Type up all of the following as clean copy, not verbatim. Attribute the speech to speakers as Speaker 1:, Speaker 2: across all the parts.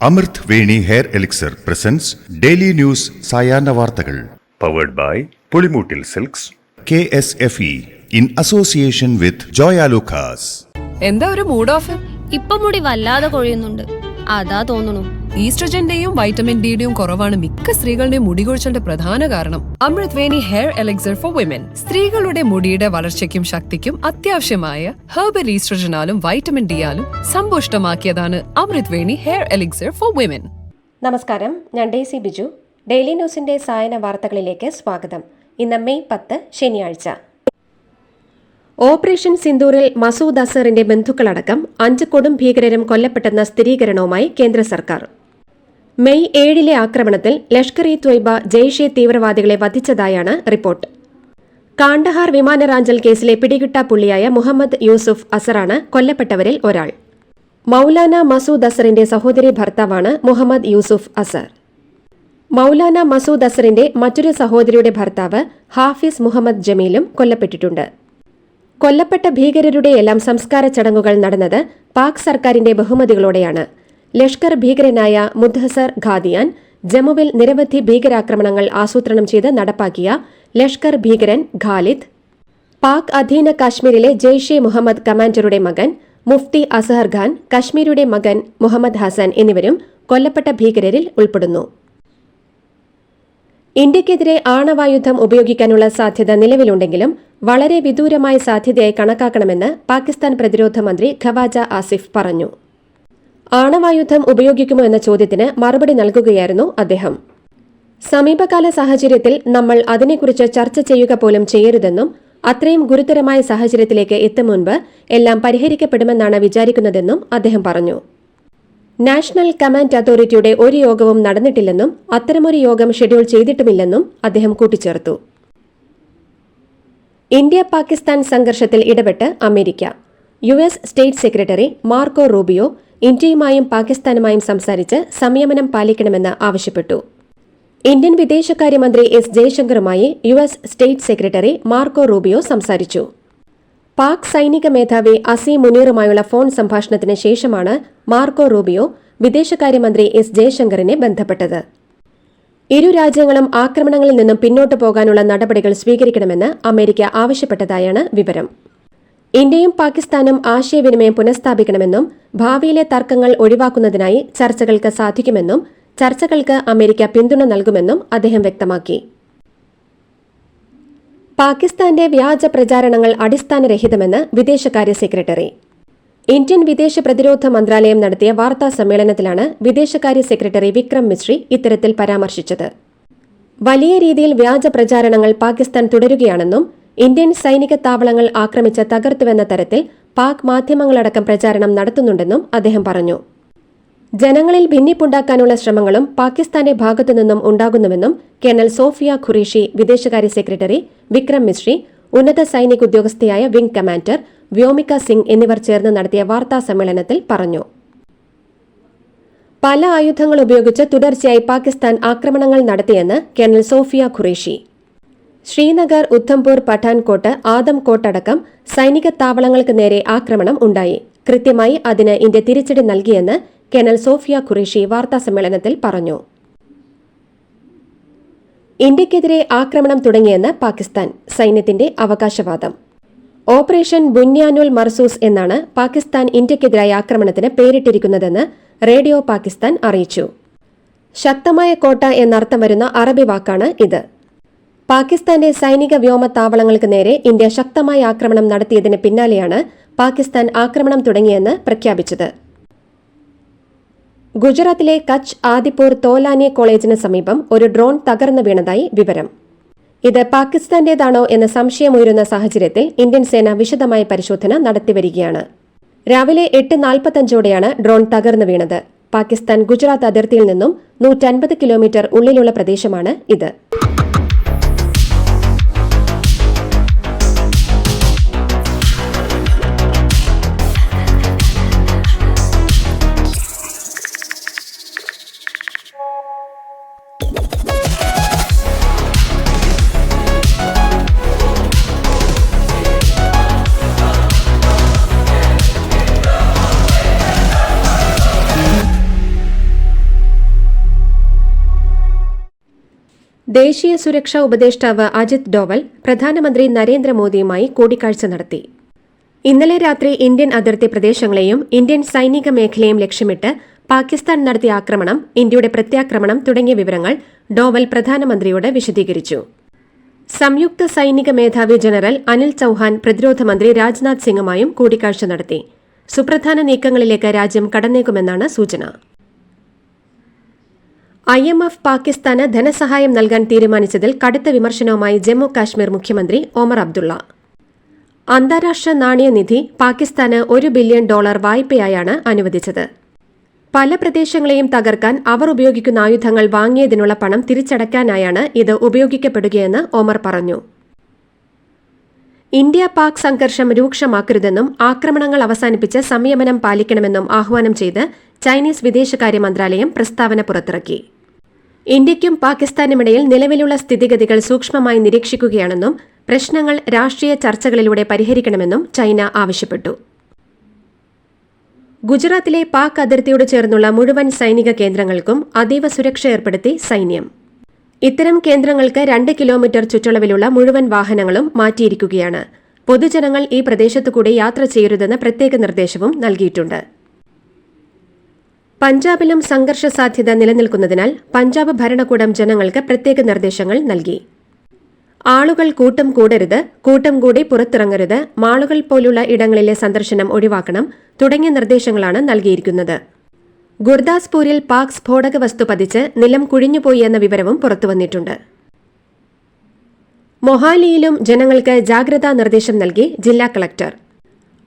Speaker 1: അമൃത് Veni hair elixir presents daily news സായാഹ്ന വാർത്തകൾ powered by Pulimoottil silks KSFE in association with Joyalukkas.
Speaker 2: എന്താ ഒരു mood off?
Speaker 3: ഇപ്പൊ മുടി വല്ലാതെ കൊഴിയുന്നുണ്ട്, അതാ തോന്നുന്നു.
Speaker 2: ഈസ്ട്രജന്റെയും വൈറ്റമിൻ ഡിയുടെയും കുറവാണ് മിക്ക സ്ത്രീകളുടെയും മുടി കൊഴിച്ചിലിന്റെ പ്രധാന കാരണം. അമൃത് Veni hair elixir for women സ്ത്രീകളുടെ മുടിയുടെ വളർച്ചയ്ക്കും ശക്തിക്കും അത്യാവശ്യമായ herbal ഈസ്ട്രജനാലും vitamin ഡിയാലും സമ്പുഷ്ടമാക്കിയതാണ് Amrit Veni hair elixir for women.
Speaker 4: നമസ്കാരം, ഞാൻ ഡേസി ബിജു. ഡെയിലി ന്യൂസിന്റെ സായന വാർത്തകളിലേക്ക് സ്വാഗതം. ഇന്ന് മെയ് 10 ശനിയാഴ്ച. ഓപ്പറേഷൻ സിന്ദൂറിൽ മസൂദ് അസറിന്റെ ബന്ധുക്കളടക്കം 5 കൊടും ഭീകരരും കൊല്ലപ്പെട്ടെന്ന സ്ഥിരീകരണവുമായി കേന്ദ്ര സർക്കാർ. മെയ് 7 ആക്രമണത്തിൽ ലഷ്കർ ഇ ത്വയ്ബ ജെയ്ഷെ തീവ്രവാദികളെ വധിച്ചതായാണ് റിപ്പോർട്ട്. കാണ്ഡഹാർ വിമാനറാഞ്ചൽ കേസിലെ പിടികിട്ടാപ്പുള്ളിയായ മുഹമ്മദ് യൂസുഫ് അസറാണ് കൊല്ലപ്പെട്ടവരിൽ ഒരാൾ. മൌലാന മസൂദ് അസറിന്റെ സഹോദരി ഭർത്താവാണ് മുഹമ്മദ് യൂസുഫ് അസർ. മൌലാന മസൂദ് അസറിന്റെ മറ്റൊരു സഹോദരിയുടെ ഭർത്താവ് ഹാഫിസ് മുഹമ്മദ് ജമീലും കൊല്ലപ്പെട്ടിട്ടുണ്ട്. കൊല്ലപ്പെട്ട ഭീകരരുടെയെല്ലാം സംസ്കാര ചടങ്ങുകൾ നടന്നത് പാക് സർക്കാരിന്റെ ബഹുമതികളോടെയാണ്. ലഷ്കർ ഭീകരനായ മുദ്ഹസർ ഖാദിയാൻ ജമ്മുവിൽ നിരവധി ഭീകരാക്രമണങ്ങൾ ആസൂത്രണം ചെയ്ത് നടപ്പാക്കിയ ലഷ്കർ ഭീകരൻ ഖാലിദ്, പാക് അധീന കാശ്മീരിലെ ജെയ്ഷെ മുഹമ്മദ് കമാൻഡറുടെ മകൻ മുഫ്തി അസഹർ ഖാൻ, കശ്മീരുടെ മകൻ മുഹമ്മദ് ഹസൻ എന്നിവരും കൊല്ലപ്പെട്ട ഭീകരരിൽ ഉൾപ്പെടുന്നു. ഇന്ത്യക്കെതിരെ ആണവായുധം ഉപയോഗിക്കാനുള്ള സാധ്യത നിലവിലുണ്ടെങ്കിലും വളരെ വിദൂരമായ സാധ്യതയായി കണക്കാക്കണമെന്ന് പാകിസ്ഥാൻ പ്രതിരോധ മന്ത്രി ഖവാജ ആസിഫ് പറഞ്ഞു. ആണവായുധം ഉപയോഗിക്കുമോ എന്ന ചോദ്യത്തിന് മറുപടി നൽകുകയായിരുന്നു അദ്ദേഹം. സമീപകാല സാഹചര്യത്തിൽ നമ്മൾ അതിനെക്കുറിച്ച് ചർച്ച ചെയ്യുക പോലും ചെയ്യരുതെന്നും അത്രയും ഗുരുതരമായ സാഹചര്യത്തിലേക്ക് എത്തും മുൻപ് എല്ലാം പരിഹരിക്കപ്പെടുമെന്നാണ് വിചാരിക്കുന്നതെന്നും അദ്ദേഹം പറഞ്ഞു. നാഷണൽ കമാൻഡ് അതോറിറ്റിയുടെ ഒരു യോഗവും നടന്നിട്ടില്ലെന്നും അത്തരമൊരു യോഗം ഷെഡ്യൂൾ ചെയ്തിട്ടുമില്ലെന്നും അദ്ദേഹം കൂട്ടിച്ചേർത്തു. ഇന്ത്യ പാകിസ്ഥാൻ സംഘർഷത്തിൽ ഇടപെട്ട് America. US state secretary Marco Rubio ഇന്ത്യയുമായും പാകിസ്ഥാനുമായും സംസാരിച്ച് സംയമനം പാലിക്കണമെന്ന് ആവശ്യപ്പെട്ടു. ഇന്ത്യൻ വിദേശകാര്യമന്ത്രി S ജയശങ്കറുമായി US state secretary Marco Rubio സംസാരിച്ചു. പാക് സൈനിക മേധാവി അസീം മുനീറുമായുള്ള ഫോൺ സംഭാഷണത്തിന് ശേഷമാണ് മാർക്കോ റൂബിയോ വിദേശകാര്യമന്ത്രി S ജയശങ്കറിനെ ബന്ധപ്പെട്ടത്. ഇരു രാജ്യങ്ങളും ആക്രമണങ്ങളിൽ നിന്നും പിന്നോട്ടു പോകാനുള്ള നടപടികൾ സ്വീകരിക്കണമെന്ന് അമേരിക്ക ആവശ്യപ്പെട്ടതായാണ് വിവരം. ഇന്ത്യയും പാകിസ്ഥാനും ആശയവിനിമയം പുനഃസ്ഥാപിക്കണമെന്നും ഭാവിയിലെ തർക്കങ്ങൾ ഒഴിവാക്കുന്നതിനായി ചർച്ചകൾക്ക് സാധിക്കുമെന്നും ചർച്ചകൾക്ക് അമേരിക്ക പിന്തുണ നൽകുമെന്നും അദ്ദേഹം വ്യക്തമാക്കി. പാകിസ്ഥാന്റെ വ്യാജ പ്രചാരണങ്ങൾ അടിസ്ഥാനരഹിതമെന്ന് വിദേശകാര്യ സെക്രട്ടറി. ഇന്ത്യൻ വിദേശ പ്രതിരോധ മന്ത്രാലയം നടത്തിയ വാർത്താ സമ്മേളനത്തിലാണ് വിദേശകാര്യ സെക്രട്ടറി വിക്രം മിശ്രി ഇത്തരത്തിൽ പരാമർശിച്ചത്. വലിയ രീതിയിൽ വ്യാജ പ്രചാരണങ്ങൾ പാകിസ്ഥാൻ തുടരുകയാണെന്നും ഇന്ത്യൻ സൈനിക താവളങ്ങൾ ആക്രമിച്ച് തകർത്തുവെന്ന തരത്തിൽ പാക് മാധ്യമങ്ങളടക്കം പ്രചാരണം നടത്തുന്നുണ്ടെന്നും അദ്ദേഹം പറഞ്ഞു. ജനങ്ങളിൽ ഭിന്നിപ്പുണ്ടാക്കാനുള്ള ശ്രമങ്ങളും പാകിസ്ഥാന്റെ ഭാഗത്തുനിന്നും ഉണ്ടാകുന്നുവെന്നും കേണൽ സോഫിയ ഖുറേഷി, വിദേശകാര്യ സെക്രട്ടറി വിക്രം മിശ്രി, ഉന്നത സൈനിക ഉദ്യോഗസ്ഥയായ വിംഗ് കമാൻഡർ വ്യോമിക സിംഗ് എന്നിവർ ചേർന്ന് നടത്തിയ വാർത്താ സമ്മേളനത്തിൽ പറഞ്ഞു. പല ആയുധങ്ങൾ ഉപയോഗിച്ച് തുടർച്ചയായി പാകിസ്ഥാൻ ആക്രമണങ്ങൾ നടത്തിയെന്ന് കേണൽ സോഫിയ ഖുറേഷി. ശ്രീനഗർ, ഉദ്ധംപൂർ, പഠാൻകോട്ട്, ആദംകോട്ട് അടക്കം സൈനിക താവളങ്ങൾക്ക് നേരെ ആക്രമണം ഉണ്ടായി. കൃത്യമായി അതിന് ഇന്ത്യ തിരിച്ചടി നൽകിയെന്ന് കേണൽ സോഫിയ ഖുറേഷി വാർത്താസമ്മേളനത്തിൽ പറഞ്ഞു. ഇന്ത്യക്കെതിരെ ആക്രമണം തുടങ്ങിയെന്ന് പാകിസ്ഥാൻ, സൈന്യത്തിന്റെ അവകാശവാദം. ഓപ്പറേഷൻ ബുന്യാനുൽ മർസൂസ് എന്നാണ് പാകിസ്ഥാൻ ഇന്ത്യക്കെതിരായ ആക്രമണത്തിന് പേരിട്ടിരിക്കുന്നതെന്ന് റേഡിയോ പാകിസ്ഥാൻ അറിയിച്ചു. ശക്തമായ കോട്ട എന്നർത്ഥം വരുന്ന അറബി വാക്കാണ് ഇത്. പാകിസ്ഥാന്റെ സൈനിക വ്യോമ താവളങ്ങൾക്ക് നേരെ ഇന്ത്യ ശക്തമായ ആക്രമണം നടത്തിയതിന് പിന്നാലെയാണ് പാകിസ്ഥാൻ ആക്രമണം തുടങ്ങിയെന്ന് പ്രഖ്യാപിച്ചത്. ഗുജറാത്തിലെ കച്ച് ആദിപൂർ തോലാനി കോളേജിന് സമീപം ഒരു ഡ്രോൺ തകർന്നു വീണതായി വിവരം. ഇത് പാകിസ്ഥാന്റേതാണോ എന്ന സംശയമുയരുന്ന സാഹചര്യത്തിൽ ഇന്ത്യൻ സേന വിശദമായ പരിശോധന നടത്തിവരികയാണ്. രാവിലെ 8:45ഓടെയാണ് ഡ്രോൺ തകർന്നു വീണത്. പാകിസ്ഥാൻ ഗുജറാത്ത് അതിർത്തിയിൽ നിന്നും 150 കിലോമീറ്റർ ഉള്ളിലുള്ള പ്രദേശമാണ് ഇത്. ദേശീയ സുരക്ഷാ ഉപദേഷ്ടാവ് അജിത് ഡോവൽ പ്രധാനമന്ത്രി നരേന്ദ്രമോദിയുമായി കൂടിക്കാഴ്ച നടത്തി. ഇന്നലെ രാത്രി ഇന്ത്യൻ അതിർത്തി പ്രദേശങ്ങളെയും ഇന്ത്യൻ സൈനിക മേഖലയും ലക്ഷ്യമിട്ട് പാകിസ്ഥാൻ നടത്തിയ ആക്രമണം, ഇന്ത്യയുടെ പ്രത്യാക്രമണം തുടങ്ങിയ വിവരങ്ങൾ ഡോവൽ പ്രധാനമന്ത്രിയോട് വിശദീകരിച്ചു. സംയുക്ത സൈനിക മേധാവി ജനറൽ അനിൽ ചൌഹാൻ പ്രതിരോധ മന്ത്രി രാജ്നാഥ് സിംഗുമായും കൂടിക്കാഴ്ച നടത്തി. സുപ്രധാന നീക്കങ്ങളിലേക്ക് രാജ്യം കടന്നേക്കുമെന്നാണ് സൂചന. IMF പാകിസ്ഥാന് ധനസഹായം നൽകാൻ തീരുമാനിച്ചതിൽ കടുത്ത വിമർശനവുമായി ജമ്മു കാശ്മീർ മുഖ്യമന്ത്രി ഒമർ അബ്ദുള്ള. അന്താരാഷ്ട്ര നാണയനിധി പാകിസ്ഥാന് $1 ബില്യൺ വായ്പയായാണ് അനുവദിച്ചത്. പല പ്രദേശങ്ങളെയും തകർക്കാൻ അവർ ഉപയോഗിക്കുന്ന ആയുധങ്ങൾ വാങ്ങിയതിനുള്ള പണം തിരിച്ചടയ്ക്കാനായാണ് ഇത് ഉപയോഗിക്കപ്പെടുകയെന്ന് ഒമർ പറഞ്ഞു. ഇന്ത്യ പാക് സംഘർഷം രൂക്ഷമാക്കരുതെന്നും ആക്രമണങ്ങൾ അവസാനിപ്പിച്ച് സംയമനം പാലിക്കണമെന്നും ആഹ്വാനം ചെയ്ത് ചൈനീസ് വിദേശകാര്യ മന്ത്രാലയം പ്രസ്താവന പുറത്തിറക്കി. ഇന്ത്യയ്ക്കും പാകിസ്ഥാനുമിടയിൽ നിലവിലുള്ള സ്ഥിതിഗതികൾ സൂക്ഷ്മമായി നിരീക്ഷിക്കുകയാണെന്നും പ്രശ്നങ്ങൾ രാഷ്ട്രീയ ചർച്ചകളിലൂടെ പരിഹരിക്കണമെന്നും ചൈന ആവശ്യപ്പെട്ടു. ഗുജറാത്തിലെ പാക് അതിർത്തിയോട് ചേർന്നുള്ള മുഴുവൻ സൈനിക കേന്ദ്രങ്ങൾക്കും അതീവ സുരക്ഷ ഏർപ്പെടുത്തി സൈന്യം. ഇത്തരം കേന്ദ്രങ്ങൾക്ക് 2 കിലോമീറ്റർ ചുറ്റളവിലുള്ള മുഴുവൻ വാഹനങ്ങളും മാറ്റിയിരിക്കുകയാണ്. പൊതുജനങ്ങൾ ഈ പ്രദേശത്തുകൂടി യാത്ര ചെയ്യരുതെന്ന പ്രത്യേക നിർദ്ദേശവും നൽകിയിട്ടുണ്ട്. പഞ്ചാബിലും സംഘർഷ സാധ്യത നിലനിൽക്കുന്നതിനാൽ പഞ്ചാബ് ഭരണകൂടം ജനങ്ങൾക്ക് പ്രത്യേക നിർദ്ദേശങ്ങൾ നൽകി. ആളുകൾ കൂട്ടം കൂടരുത്, കൂട്ടം കൂടി പുറത്തിറങ്ങരുത്, മാളുകൾ പോലുള്ള ഇടങ്ങളിലെ സന്ദർശനം ഒഴിവാക്കണം തുടങ്ങിയ നിർദ്ദേശങ്ങളാണ് നൽകിയിരിക്കുന്നത്. ഗുർദാസ്പൂരിൽ പാക് സ്ഫോടക വസ്തു പതിച്ച് നിലം കുഴിഞ്ഞുപോയി എന്ന വിവരവും പുറത്തുവന്നിട്ടുണ്ട്. മൊഹാലിയിലും ജനങ്ങൾക്ക് ജാഗ്രതാ നിർദ്ദേശം നൽകി ജില്ലാ കളക്ടർ.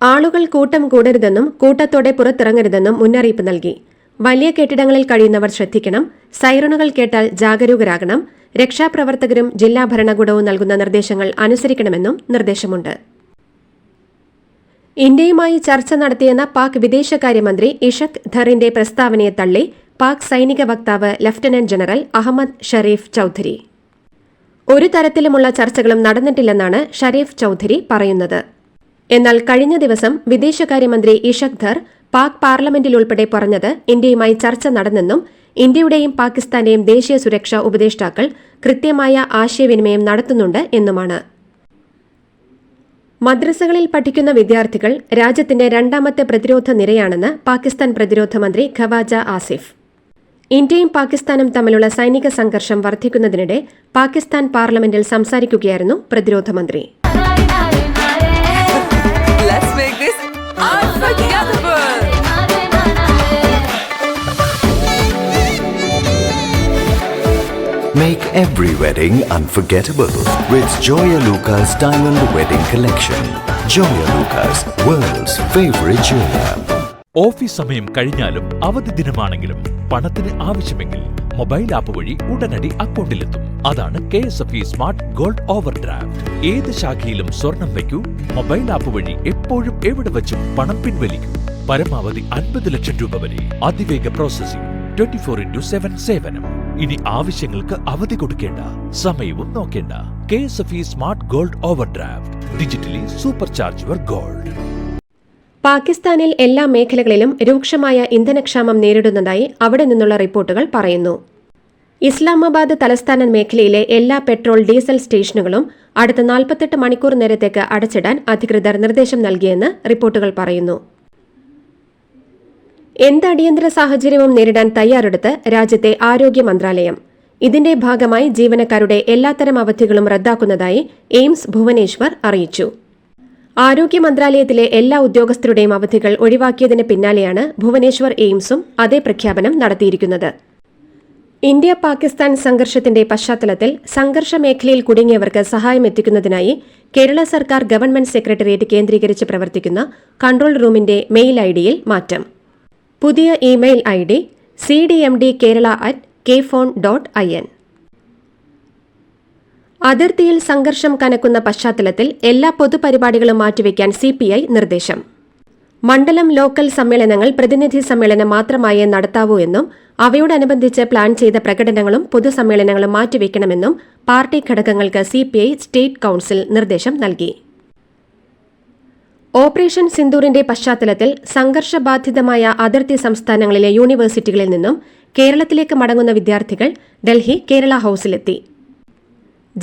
Speaker 4: ആളുകൾ കൂട്ടം കൂടരുതെന്നും കൂട്ടത്തോടെ പുറത്തിറങ്ങരുതെന്നും മുന്നറിയിപ്പ് നൽകി. വലിയ കെട്ടിടങ്ങളിൽ കഴിയുന്നവർ ശ്രദ്ധിക്കണം, സൈറണുകൾ കേട്ടാൽ ജാഗരൂകരാകണം, രക്ഷാപ്രവർത്തകരും ജില്ലാ ഭരണകൂടവും നൽകുന്ന നിർദ്ദേശങ്ങൾ അനുസരിക്കണമെന്നും നിർദ്ദേശമുണ്ട്. ഇന്ത്യയുമായി ചർച്ച നടത്തിയെന്ന പാക് വിദേശകാര്യമന്ത്രി ഇഷക് ധറിന്റെ പ്രസ്താവനയെ തള്ളി പാക് സൈനിക വക്താവ് lieutenant general Ahmed Sharif Chaudhary. ഒരു തരത്തിലുമുള്ള ചർച്ചകളും നടന്നിട്ടില്ലെന്നാണ് ഷരീഫ് ചൌധരി പറയുന്നത്. എന്നാൽ കഴിഞ്ഞ ദിവസം വിദേശകാര്യമന്ത്രി ഇഷക് ധർ പാക് പാർലമെന്റിലുൾപ്പെടെ പറഞ്ഞത് ഇന്ത്യയുമായി ചർച്ച നടന്നെന്നും ഇന്ത്യയുടെയും പാകിസ്ഥാന്റെയും ദേശീയ സുരക്ഷാ ഉപദേഷ്ടാക്കൾ കൃത്യമായ ആശയവിനിമയം നടത്തുന്നുണ്ട് എന്നുമാണ്. മദ്രസകളിൽ പഠിക്കുന്ന വിദ്യാർത്ഥികൾ രാജ്യത്തിന്റെ രണ്ടാമത്തെ പ്രതിരോധ നിരയാണെന്ന് പാകിസ്ഥാൻ പ്രതിരോധ മന്ത്രി ഖവാജ ആസിഫ്. ഇന്ത്യയും പാകിസ്ഥാനും തമ്മിലുള്ള സൈനിക സംഘർഷം വർദ്ധിക്കുന്നതിനിടെ പാകിസ്ഥാൻ പാർലമെന്റിൽ സംസാരിക്കുകയായിരുന്നു പ്രതിരോധ മന്ത്രി.
Speaker 5: Make every wedding unforgettable with Joya Lucas Diamond Wedding Collection. Joya Lucas, world's favorite jeweler.
Speaker 6: Office സമയം കഴിഞ്ഞാലും അവധി ദിനമാണെങ്കിലും പണത്തിന് ആവശ്യമെങ്കിൽ മൊബൈൽ ആപ്പ് വഴി ഉടനടി അക്കൗണ്ടിലെത്തും. അതാണ് KSFE സ്മാർട്ട് ഗോൾഡ് ഓവർഡ്രാഫ്റ്റ്. ഏത് ശാഖയിലും സ്വർണം വയ്ക്കൂ, മൊബൈൽ ആപ്പ് വഴി എപ്പോഴും എവിടെ വച്ചും പണം പിൻവലിക്കൂ. പരമാവധി 50 ലക്ഷം രൂപ വരെ അതിവേഗ പ്രോസസിംഗ്, 24/7 സേവനം. ഇനി ആവശ്യങ്ങൾക്ക് അവധി കൊടുക്കേണ്ട, സമയവും നോക്കേണ്ട. KSFE smart gold overdraft, digitally super charge your gold.
Speaker 4: പാകിസ്ഥാനിൽ എല്ലാ മേഖലകളിലും രൂക്ഷമായ ഇന്ധനക്ഷാമം നേരിടുന്നതായി അവിടെ നിന്നുള്ള റിപ്പോർട്ടുകൾ പറയുന്നു. ഇസ്ലാമാബാദ് തലസ്ഥാന മേഖലയിലെ എല്ലാ പെട്രോൾ ഡീസൽ സ്റ്റേഷനുകളും അടുത്ത 48 മണിക്കൂർ നേരത്തേക്ക് അടച്ചിടാൻ അധികൃതർ നിർദ്ദേശം നൽകിയെന്ന് റിപ്പോർട്ടുകൾ പറയുന്നു. എന്ത് അടിയന്തര സാഹചര്യവും നേരിടാൻ തയ്യാറെടുത്ത് രാജ്യത്തെ ആരോഗ്യ മന്ത്രാലയം. ഇതിന്റെ ഭാഗമായി ജീവനക്കാരുടെ എല്ലാത്തരം അവധികളും റദ്ദാക്കുന്നതായി എയിംസ് ഭുവനേശ്വർ അറിയിച്ചു. ആരോഗ്യ മന്ത്രാലയത്തിലെ എല്ലാ ഉദ്യോഗസ്ഥരുടെയും അവധികൾ ഒഴിവാക്കിയതിന് പിന്നാലെയാണ് ഭുവനേശ്വർ എയിംസും അതേ പ്രഖ്യാപനം നടത്തിയിരിക്കുന്നത്. ഇന്ത്യ പാകിസ്ഥാൻ സംഘർഷത്തിന്റെ പശ്ചാത്തലത്തിൽ സംഘർഷ മേഖലയിൽ കുടുങ്ങിയവർക്ക് സഹായം എത്തിക്കുന്നതിനായി കേരള സർക്കാർ ഗവൺമെന്റ് സെക്രട്ടേറിയറ്റ് കേന്ദ്രീകരിച്ച് പ്രവർത്തിക്കുന്ന കൺട്രോൾ റൂമിന്റെ മെയിൽ ഐഡിയിൽ മാറ്റം. പുതിയ ഇമെയിൽ ഐഡി cdmdkerala@kphone.in. അതിർത്തിയിൽ സംഘർഷം കനക്കുന്ന പശ്ചാത്തലത്തിൽ എല്ലാ പൊതുപരിപാടികളും മാറ്റിവെക്കാൻ CPI നിർദ്ദേശം. മണ്ഡലം ലോക്കൽ സമ്മേളനങ്ങൾ പ്രതിനിധി സമ്മേളനം മാത്രമായേ നടത്താവൂ എന്നും അവയോടനുബന്ധിച്ച് പ്ലാൻ ചെയ്ത പ്രകടനങ്ങളും പൊതുസമ്മേളനങ്ങളും മാറ്റിവെക്കണമെന്നും പാർട്ടി ഘടകങ്ങൾക്ക് CPI സ്റ്റേറ്റ് കൌൺസിൽ നിർദ്ദേശം നൽകി. ഓപ്പറേഷൻ സിന്ദൂറിന്റെ പശ്ചാത്തലത്തിൽ സംഘർഷബാധിതമായ അതിർത്തി സംസ്ഥാനങ്ങളിലെ യൂണിവേഴ്സിറ്റികളിൽ നിന്നും കേരളത്തിലേക്ക് മടങ്ങുന്ന വിദ്യാർത്ഥികൾ ഡൽഹി കേരള ഹൌസിലെത്തി.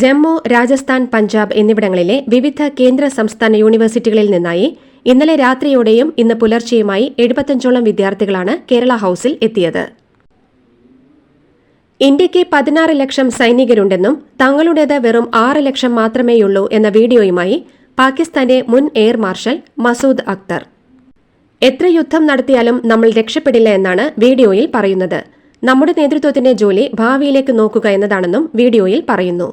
Speaker 4: ജമ്മു, രാജസ്ഥാൻ, പഞ്ചാബ് എന്നിവിടങ്ങളിലെ വിവിധ കേന്ദ്ര സംസ്ഥാന യൂണിവേഴ്സിറ്റികളിൽ നിന്നായി ഇന്നലെ രാത്രിയോടെയും ഇന്ന് പുലർച്ചെയുമായി 75ഓളം വിദ്യാർത്ഥികളാണ് കേരള ഹൌസിൽ എത്തിയത്. ഇന്ത്യയ്ക്ക് 16 ലക്ഷം സൈനികരുണ്ടെന്നും തങ്ങളുടേത് വെറും 6 ലക്ഷം മാത്രമേയുള്ളൂ എന്ന വീഡിയോയുമായി പാകിസ്ഥാന്റെ മുൻ എയർ മാർഷൽ മസൂദ് അക്തർ. എത്ര യുദ്ധം നടത്തിയാലും നമ്മൾ രക്ഷപ്പെടില്ല എന്നാണ് വീഡിയോയിൽ പറയുന്നത്. നമ്മുടെ നേതൃത്വത്തിന്റെ ജോലി ഭാവിയിലേക്ക് നോക്കുക എന്നതാണെന്നും വീഡിയോയിൽ പറയുന്നു.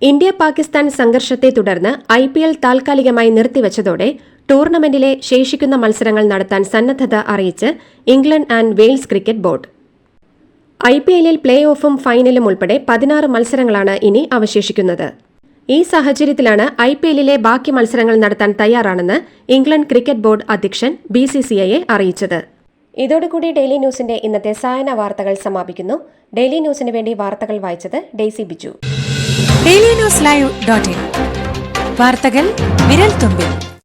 Speaker 4: ഇന്ത്യ പാകിസ്ഥാൻ സംഘർഷത്തെ തുടർന്ന് IPL താൽക്കാലികമായി നിർത്തിവച്ചതോടെ ടൂർണമെന്റിലെ ശേഷിക്കുന്ന മത്സരങ്ങൾ നടത്താൻ സന്നദ്ധത അറിയിച്ച് England and Wales cricket board. IPLൽ പ്ലേ ഓഫും ഫൈനലും ഉൾപ്പെടെ 16 മത്സരങ്ങളാണ് ഇനി അവശേഷിക്കുന്നത്. ഈ സാഹചര്യത്തിലാണ് IPLലെ ബാക്കി മത്സരങ്ങൾ നടത്താൻ തയ്യാറാണെന്ന് ഇംഗ്ലണ്ട് ക്രിക്കറ്റ് ബോർഡ് അധ്യക്ഷൻ BCCIയെ അറിയിച്ചത്. ഇതോടുകൂടി ഡെയിലി ന്യൂസിന്റെ ഇന്നത്തെ സായന വാർത്തകൾ സമാപിക്കുന്നു. ഡെയിലി ന്യൂസിന് വേണ്ടി വാർത്തകൾ വായിച്ചത് Daisy Biju.
Speaker 7: Daily news live .in വാർത്തകൾ വിരൽ തുമ്പിൽ.